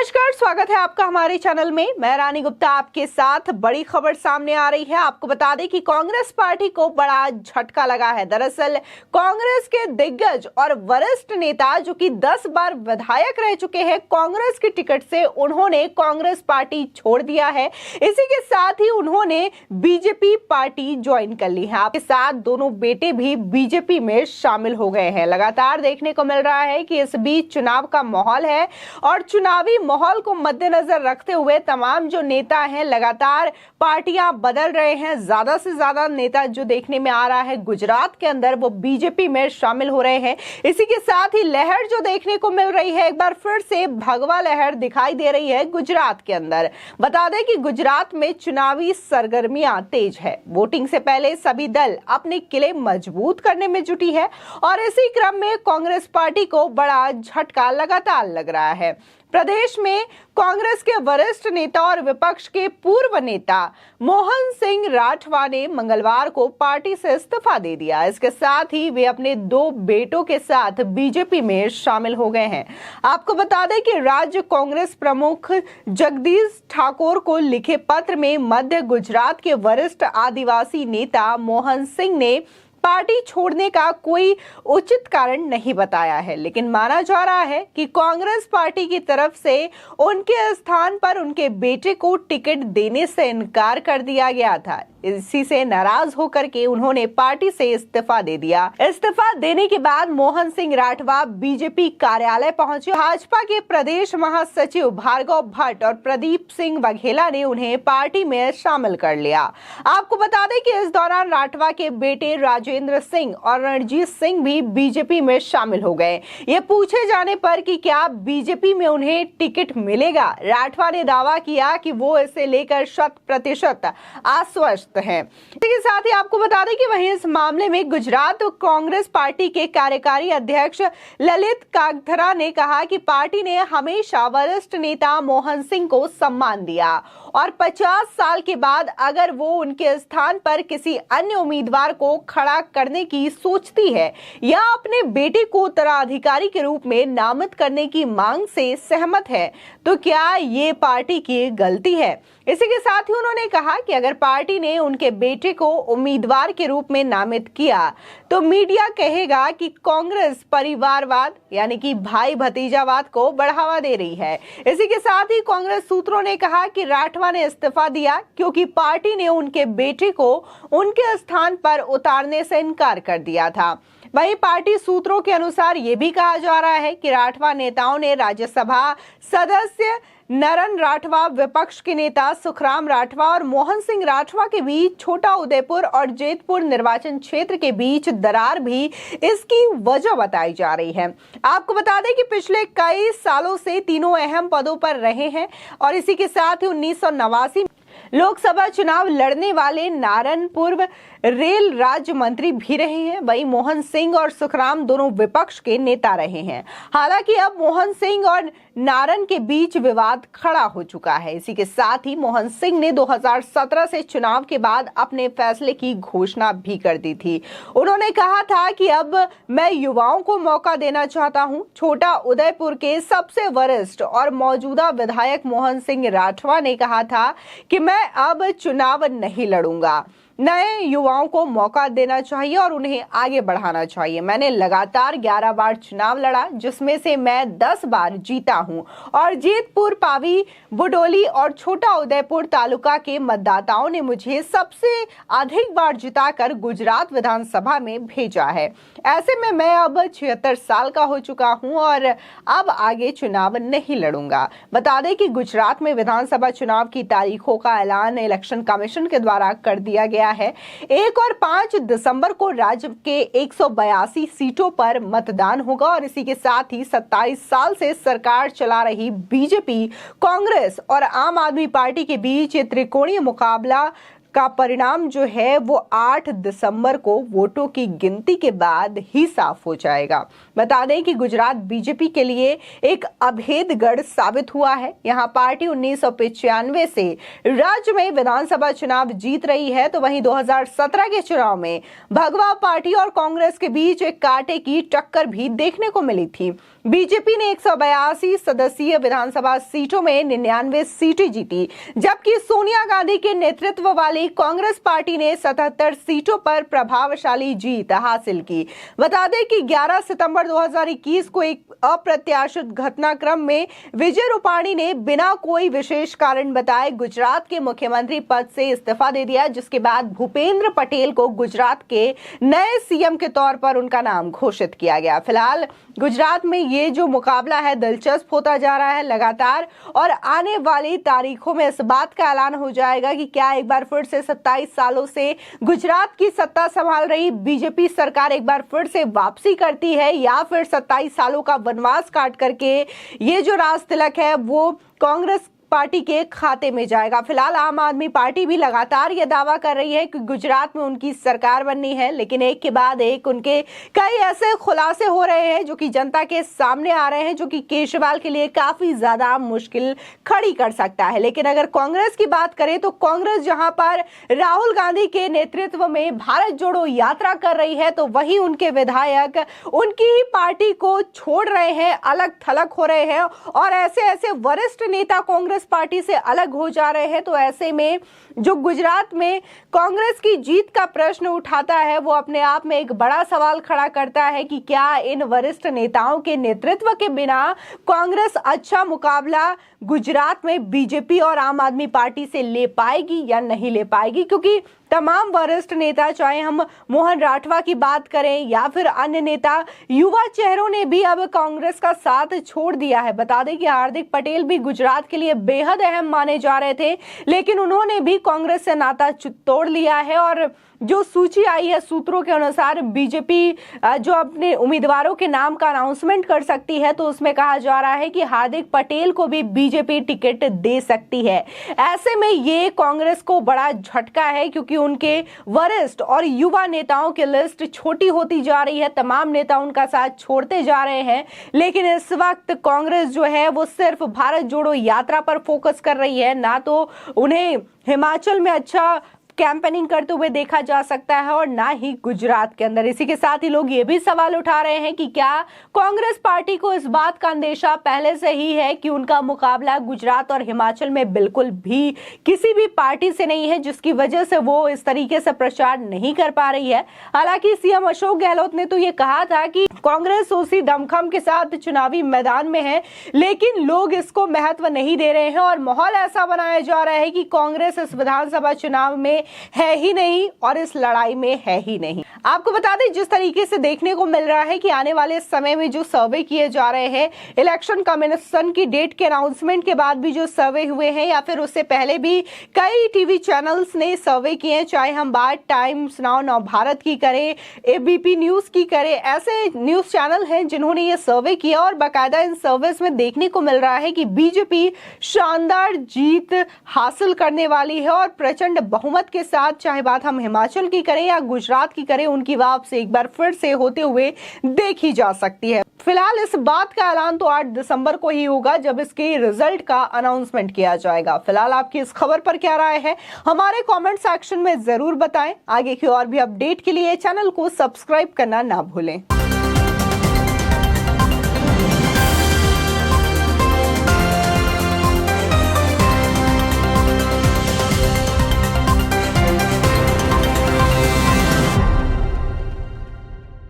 नमस्कार, स्वागत है आपका हमारे चैनल में। मैं रानी गुप्ता आपके साथ। बड़ी खबर सामने आ रही है। आपको बता दें कि कांग्रेस पार्टी को बड़ा झटका लगा है। दरअसल कांग्रेस के दिग्गज और वरिष्ठ नेता जो कि 10 बार विधायक रह चुके हैं, कांग्रेस की टिकट से उन्होंने कांग्रेस पार्टी छोड़ दिया है। इसी के साथ ही उन्होंने बीजेपी पार्टी ज्वाइन कर ली है। आपके साथ दोनों बेटे भी बीजेपी में शामिल हो गए हैं। लगातार देखने को मिल रहा है कि इस बीच चुनाव का माहौल है और चुनावी माहौल को मद्देनजर रखते हुए तमाम जो नेता हैं लगातार पार्टियां बदल रहे हैं। ज्यादा से ज्यादा नेता जो देखने में आ रहा है गुजरात के अंदर, वो बीजेपी में शामिल हो रहे हैं। इसी के साथ ही लहर जो देखने को मिल रही है, एक बार फिर से भगवा लहर दिखाई दे रही है गुजरात के अंदर। बता दें कि गुजरात में चुनावी सरगर्मियां तेज है। वोटिंग से पहले सभी दल अपने किले मजबूत करने में जुटी है और इसी क्रम में कांग्रेस पार्टी को बड़ा झटका लगातार लग रहा है। प्रदेश में कांग्रेस के वरिष्ठ नेता और विपक्ष के पूर्व नेता मोहन सिंह राठवा ने मंगलवार को पार्टी से इस्तीफा दे दिया। इसके साथ ही वे अपने 2 बेटों के साथ बीजेपी में शामिल हो गए हैं। आपको बता दें कि राज्य कांग्रेस प्रमुख जगदीश ठाकुर को लिखे पत्र में मध्य गुजरात के वरिष्ठ आदिवासी नेता मोहन सिंह ने पार्टी छोड़ने का कोई उचित कारण नहीं बताया है, लेकिन माना जा रहा है कि कांग्रेस पार्टी की तरफ से उनके स्थान पर उनके बेटे को टिकट देने से इनकार कर दिया गया था। इसी से नाराज होकर के उन्होंने पार्टी से इस्तीफा दे दिया। इस्तीफा देने के बाद मोहन सिंह राठवा बीजेपी कार्यालय पहुंचे। भाजपा के प्रदेश महासचिव भार्गव भट्ट और प्रदीप सिंह बघेला ने उन्हें पार्टी में शामिल कर लिया। आपको बता दें कि इस दौरान राठवा के बेटे राजेंद्र सिंह और रणजीत सिंह भी बीजेपी में शामिल हो गए। ये पूछे जाने पर कि क्या बीजेपी में उन्हें टिकट मिलेगा, राठवा ने दावा किया कि वो इसे लेकर 100% आश्वस्त है। इसके साथ ही आपको बता दें कि वहीं इस मामले में गुजरात कांग्रेस पार्टी के कार्यकारी अध्यक्ष ललित कागथरा ने कहा कि पार्टी ने हमेशा वरिष्ठ नेता मोहन सिंह को सम्मान दिया और 50 साल के बाद अगर वो उनके स्थान पर किसी अन्य उम्मीदवार को खड़ा करने की सोचती है या अपने बेटे को उत्तराधिकारी के रूप में नामित करने की मांग से सहमत है, तो क्या ये पार्टी की गलती है? इसी के साथ ही उन्होंने कहा कि अगर पार्टी ने उनके बेटे को उम्मीदवार के रूप में नामित किया तो मीडिया कहेगा कि कांग्रेस परिवारवाद यानी कि भाई भतीजावाद को बढ़ावा दे रही है। इसी के साथ ही कांग्रेस सूत्रों ने कहा कि राठवा ने इस्तीफा दिया क्योंकि पार्टी ने उनके बेटे को उनके स्थान पर उतारने से इनकार कर दिया था। वहीं पार्टी सूत्रों के अनुसार ये भी कहा जा रहा है कि राठवा नेताओं ने राज्यसभा सदस्य नरन राठवा, विपक्ष के नेता सुखराम राठवा और मोहन सिंह राठवा के बीच छोटा उदयपुर और जेतपुर निर्वाचन क्षेत्र के बीच दरार भी इसकी वजह बताई जा रही है। आपको बता दें कि पिछले कई सालों से तीनों अहम पदों पर रहे हैं और इसी के साथ ही 1989 लोकसभा चुनाव लड़ने वाले नारन पूर्व रेल राज्य मंत्री भी रहे हैं। वहीं मोहन सिंह और सुखराम दोनों विपक्ष के नेता रहे हैं। हालांकि अब मोहन सिंह और नारन के बीच विवाद खड़ा हो चुका है। इसी के साथ ही मोहन सिंह ने 2017 से चुनाव के बाद अपने फैसले की घोषणा भी कर दी थी। उन्होंने कहा था कि अब मैं युवाओं को मौका देना चाहता हूं। छोटा उदयपुर के सबसे वरिष्ठ और मौजूदा विधायक मोहन सिंह राठवा ने कहा था कि मैं अब चुनाव नहीं लड़ूंगा। नए युवाओं को मौका देना चाहिए और उन्हें आगे बढ़ाना चाहिए। मैंने लगातार 11 बार चुनाव लड़ा, जिसमें से मैं 10 बार जीता हूं और जेतपुर, पावी, बुडोली और छोटा उदयपुर तालुका के मतदाताओं ने मुझे सबसे अधिक बार जिताकर गुजरात विधानसभा में भेजा है। ऐसे में मैं अब 76 साल का हो चुका हूं और अब आगे चुनाव नहीं लड़ूंगा। बता दें कि गुजरात में विधानसभा चुनाव की तारीखों का ऐलान इलेक्शन कमीशन के द्वारा कर दिया गया है। 1 और 5 दिसंबर को राज्य के 182 सीटों पर मतदान होगा और इसी के साथ ही 27 साल से सरकार चला रही बीजेपी, कांग्रेस और आम आदमी पार्टी के बीच त्रिकोणीय मुकाबला का परिणाम जो है वो 8 दिसंबर को वोटों की गिनती के बाद ही साफ हो जाएगा। बता दें कि गुजरात बीजेपी के लिए एक अभेद गढ़ साबित हुआ है। यहाँ पार्टी 1995 से राज्य में विधानसभा चुनाव जीत रही है, तो वहीं 2017 के चुनाव में भगवा पार्टी और कांग्रेस के बीच एक कांटे की टक्कर भी देखने को मिली थी। बीजेपी ने 182 सदस्यीय विधानसभा सीटों में 99 सीटें जीती, जबकि सोनिया गांधी के नेतृत्व वाली कांग्रेस पार्टी ने 77 सीटों पर प्रभावशाली जीत हासिल की। बता दें कि 11 सितंबर 2021 को एक अप्रत्याशित घटनाक्रम में विजय रूपाणी ने बिना कोई विशेष कारण बताए गुजरात के मुख्यमंत्री पद से इस्तीफा दे दिया, जिसके बाद भूपेंद्र पटेल को गुजरात के नए सीएम के तौर पर उनका नाम घोषित किया गया। फिलहाल गुजरात में ये जो मुकाबला है दिलचस्प होता जा रहा है लगातार, और आने वाली तारीखों में इस बात का ऐलान हो जाएगा कि क्या एक बार फिर से 27 सालों से गुजरात की सत्ता संभाल रही बीजेपी सरकार एक बार फिर से वापसी करती है, या फिर 27 सालों का वनवास काट करके ये जो राज तिलक है वो कांग्रेस पार्टी के खाते में जाएगा। फिलहाल आम आदमी पार्टी भी लगातार ये दावा कर रही है कि गुजरात में उनकी सरकार बननी है, लेकिन एक के बाद एक उनके कई ऐसे खुलासे हो रहे हैं जो कि जनता के सामने आ रहे हैं, जो कि केजरीवाल के लिए काफी ज्यादा मुश्किल खड़ी कर सकता है। लेकिन अगर कांग्रेस की बात करें तो कांग्रेस जहां पर राहुल गांधी के नेतृत्व में भारत जोड़ो यात्रा कर रही है, तो वहीं उनके विधायक उनकी ही पार्टी को छोड़ रहे हैं, अलग थलग हो रहे हैं, और ऐसे ऐसे वरिष्ठ नेता कांग्रेस पार्टी से अलग हो जा रहे हैं। तो ऐसे में जो गुजरात में कांग्रेस की जीत का प्रश्न उठाता है वो अपने आप में एक बड़ा सवाल खड़ा करता है कि क्या इन वरिष्ठ नेताओं के नेतृत्व के बिना कांग्रेस अच्छा मुकाबला गुजरात में बीजेपी और आम आदमी पार्टी से ले पाएगी या नहीं ले पाएगी, क्योंकि तमाम वरिष्ठ नेता, चाहे हम मोहन राठवा की बात करें या फिर अन्य नेता, युवा चेहरों ने भी अब कांग्रेस का साथ छोड़ दिया है। बता दें कि हार्दिक पटेल भी गुजरात के लिए बेहद अहम माने जा रहे थे, लेकिन उन्होंने भी कांग्रेस से नाता तोड़ लिया है। और जो सूची आई है सूत्रों के अनुसार बीजेपी जो अपने उम्मीदवारों के नाम का अनाउंसमेंट कर सकती है, तो उसमें कहा जा रहा है कि हार्दिक पटेल को भी बीजेपी टिकट दे सकती है। ऐसे में ये कांग्रेस को बड़ा झटका है, क्योंकि उनके वरिष्ठ और युवा नेताओं की लिस्ट छोटी होती जा रही है, तमाम नेता उनका साथ छोड़ते जा रहे हैं। लेकिन इस वक्त कांग्रेस जो है वो सिर्फ भारत जोड़ो यात्रा पर फोकस कर रही है, ना तो उन्हें हिमाचल में अच्छा कैंपेनिंग करते हुए देखा जा सकता है और ना ही गुजरात के अंदर। इसी के साथ ही लोग ये भी सवाल उठा रहे हैं कि क्या कांग्रेस पार्टी को इस बात का अंदेशा पहले से ही है कि उनका मुकाबला गुजरात और हिमाचल में बिल्कुल भी किसी भी पार्टी से नहीं है, जिसकी वजह से वो इस तरीके से प्रचार नहीं कर पा रही है। हालांकि सीएम अशोक गहलोत ने तो ये कहा था कि कांग्रेस उसी दमखम के साथ चुनावी मैदान में है, लेकिन लोग इसको महत्व नहीं दे रहे हैं और माहौल ऐसा बनाया जा रहा है कि कांग्रेस इस विधानसभा चुनाव में है ही नहीं और इस लड़ाई में है ही नहीं। आपको बता दें, जिस तरीके से देखने को मिल रहा है कि आने वाले समय में जो सर्वे किए जा रहे हैं, इलेक्शन कमीशन की डेट के अनाउंसमेंट के बाद भी जो सर्वे हुए हैं या फिर उससे पहले भी कई टीवी चैनल्स ने सर्वे किए हैं, चाहे हम बात टाइम्स नाउ, नव भारत की करें, एबीपी न्यूज की करें, ऐसे न्यूज चैनल हैं जिन्होंने ये सर्वे किया और बाकायदा इन सर्वेस में देखने को मिल रहा है कि बीजेपी शानदार जीत हासिल करने वाली है और प्रचंड बहुमत के साथ, चाहे बात हम हिमाचल की करें या गुजरात की करें, उनकी वापसी एक बार फिर से होते हुए देखी जा सकती है। फिलहाल इस बात का ऐलान तो 8 दिसंबर को ही होगा, जब इसके रिजल्ट का अनाउंसमेंट किया जाएगा। फिलहाल आपकी इस खबर पर क्या राय है, हमारे कमेंट सेक्शन में जरूर बताएं। आगे की और भी अपडेट के लिए चैनल को सब्सक्राइब करना ना भूलें।